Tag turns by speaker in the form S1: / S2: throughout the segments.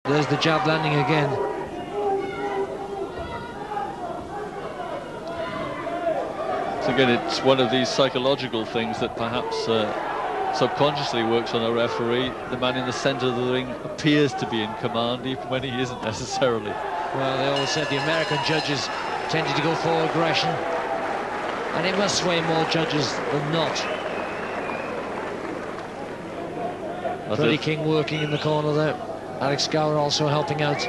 S1: There's the jab landing again.
S2: So again, it's one of these psychological things that perhaps subconsciously works on a referee. The man in the centre of the ring appears to be in command, even when he isn't necessarily.
S1: Well, they always said the American judges tended to go for aggression, and it must sway more judges than not. Freddie King working in the corner there. Alex Gower also helping out.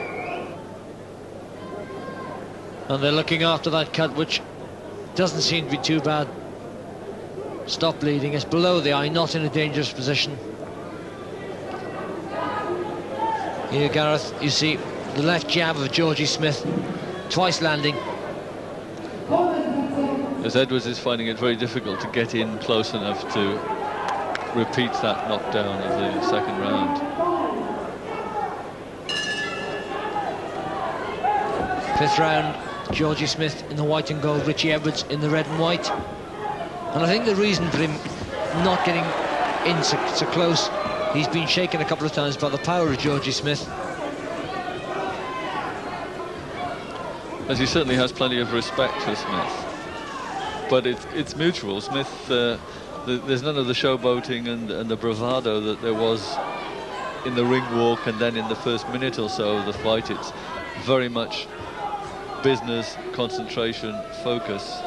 S1: And they're looking after that cut, which doesn't seem to be too bad. Stop bleeding. It's below the eye, not in a dangerous position. Here, Gareth, you see the left jab of Georgie Smith, twice landing.
S2: As Edwards is finding it very difficult to get in close enough to repeat that knockdown of the second round.
S1: Fifth round, Georgie Smith in the white and gold, Richie Edwards in the red and white. And I think the reason for him not getting in so close, he's been shaken a couple of times by the power of Georgie Smith.
S2: As he certainly has plenty of respect for Smith. But it's mutual. Smith, there's none of the showboating and the bravado that there was in the ring walk and then in the first minute or so of the fight. It's very much business, concentration, focus.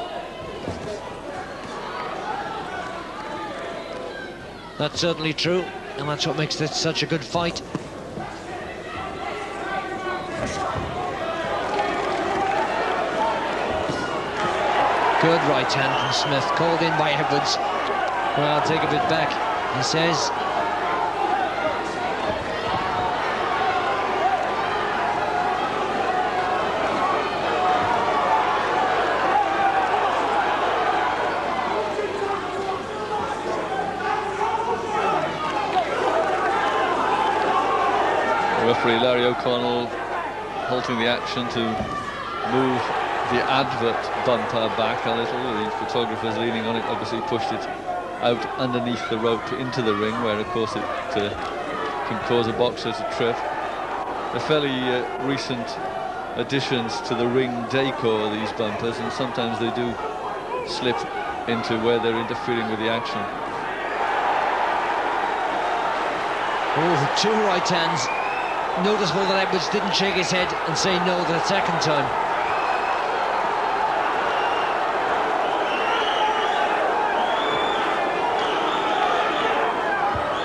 S1: That's certainly true, and that's what makes this such a good fight. Good right hand from Smith, called in by Edwards. Well, I'll take a bit back, he says.
S2: Referee Larry O'Connell halting the action to move the advert bumper back a little. The photographer's leaning on it, obviously pushed it out underneath the rope into the ring, where of course it can cause a boxer to trip. They're fairly recent additions to the ring decor, these bumpers, and sometimes they do slip into where they're interfering with the action.
S1: Oh, two right hands. Noticeable that Edwards didn't shake his head and say no the second time.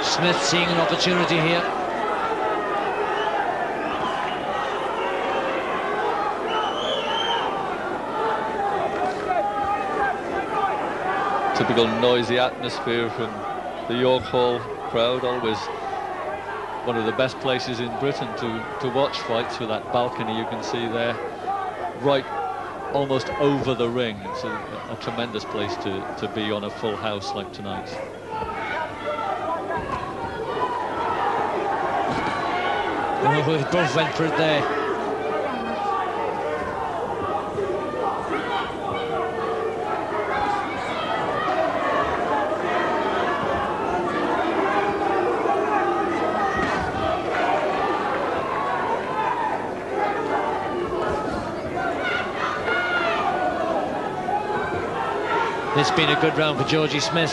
S1: Smith seeing an opportunity here.
S2: Typical noisy atmosphere from the York Hall crowd, always one of the best places in Britain to watch fights, with that balcony you can see there, right almost over the ring. It's a tremendous place to be on a full house like tonight.
S1: Oh, they both went for it there. It's been a good round for Georgie Smith.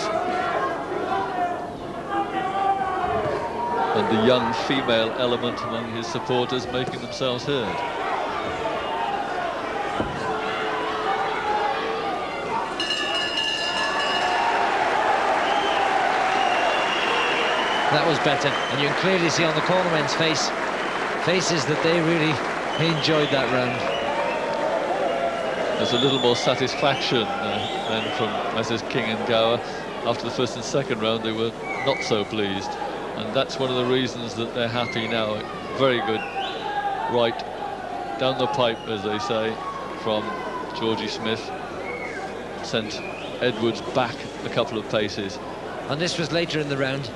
S2: And the young female element among his supporters making themselves heard.
S1: That was better, and you can clearly see on the cornermen's faces that they really enjoyed that round.
S2: There's a little more satisfaction than from Messrs. King and Gower. After the first and second round, they were not so pleased. And that's one of the reasons that they're happy now. Very good right down the pipe, as they say, from Georgie Smith. Sent Edwards back a couple of paces.
S1: And this was later in the round.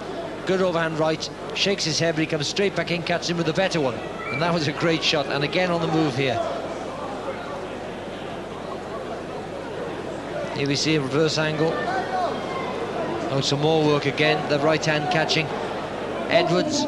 S1: Good overhand right, shakes his head, but he comes straight back in, catches him with a better one. And that was a great shot, and again on the move here. Here we see a reverse angle. Oh, some more work again. The right hand catching Edwards.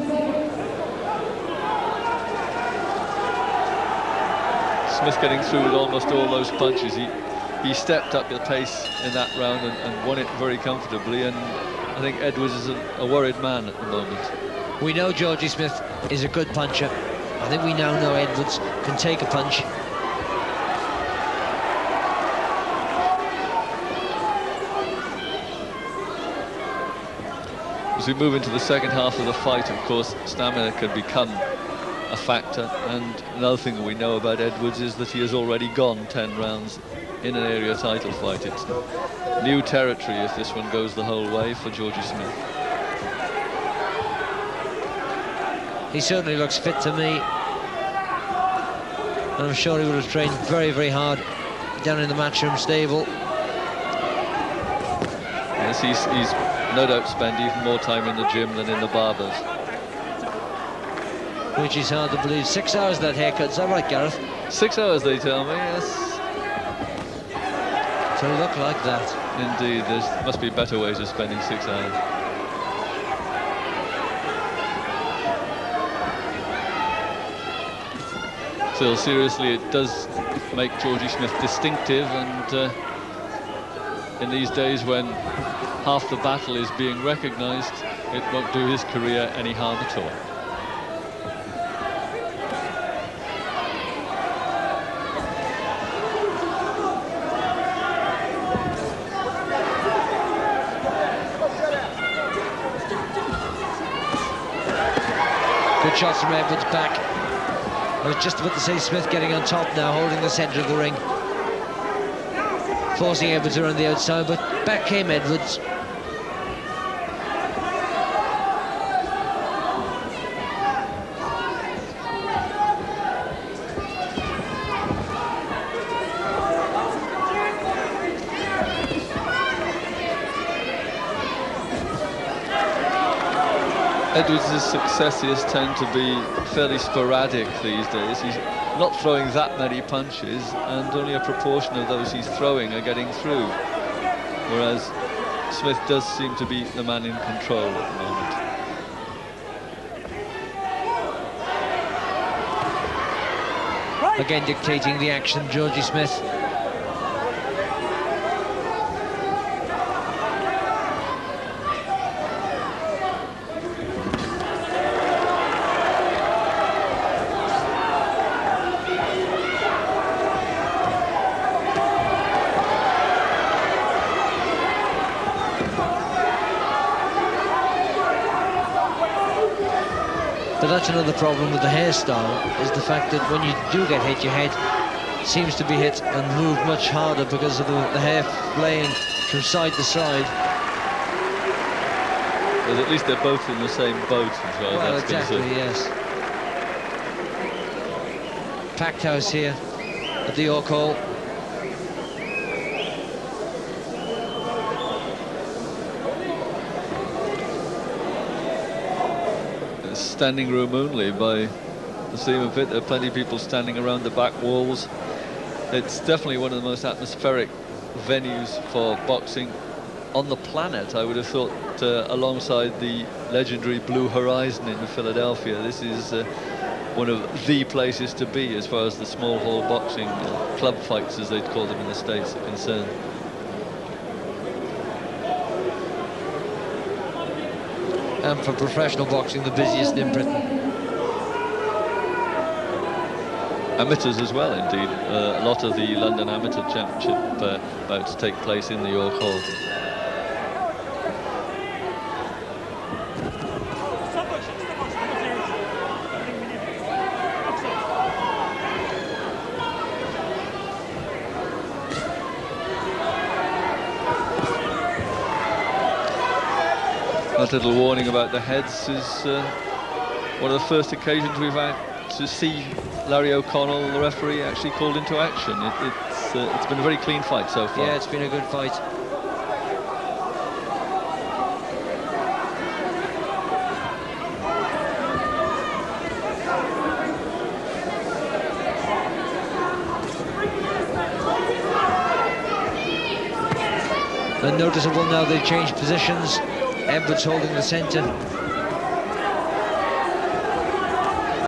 S2: Smith getting through with almost all those punches. He stepped up the pace in that round and won it very comfortably, and I think Edwards is a worried man at the moment.
S1: We know Georgie Smith is a good puncher. I think we now know Edwards can take a punch.
S2: As we move into the second half of the fight, of course, stamina can become a factor, and another thing that we know about Edwards is that he has already gone 10 rounds in an area title fight. It's new territory if this one goes the whole way for Georgie Smith.
S1: He certainly looks fit to me, and I'm sure he would have trained very, very hard down in the Matchroom stable.
S2: Yes, he's no doubt spent even more time in the gym than in the barbers.
S1: Which is hard to believe. 6 hours that haircut, is that right, Gareth?
S2: 6 hours, they tell me, yes.
S1: To look like that.
S2: Indeed, there must be better ways of spending 6 hours. Still, seriously, it does make Georgie Smith distinctive, and in these days when half the battle is being recognised, it won't do his career any harm at all.
S1: Good shots from Edwards back. I was just about to say Smith getting on top now, holding the centre of the ring. Forcing Edwards around the outside, but back came Edwards.
S2: Edwards' successes tend to be fairly sporadic these days. He's not throwing that many punches, and only a proportion of those he's throwing are getting through. Whereas Smith does seem to be the man in control at the moment.
S1: Again dictating the action, Georgie Smith. But that's another problem with the hairstyle, is the fact that when you do get hit, your head seems to be hit and move much harder because of the hair flaying from side to side.
S2: But at least they're both in the same boat as well.
S1: Well,
S2: that's
S1: exactly, yes. Packed house here at the York Hall.
S2: Standing room only by the seam of it. There are plenty of people standing around the back walls. It's definitely one of the most atmospheric venues for boxing on the planet. I would have thought, alongside the legendary Blue Horizon in Philadelphia, this is one of the places to be as far as the small hall boxing, club fights as they'd call them in the States, are concerned.
S1: And for professional boxing, the busiest in Britain.
S2: Amateurs as well, indeed. A lot of the London Amateur Championship bouts take place in the York Hall. That little warning about the heads is one of the first occasions we've had to see Larry O'Connell, the referee, actually called into action. It's been a very clean fight so far.
S1: Yeah, it's been a good fight. And noticeable now they changed positions. Edwards holding the centre,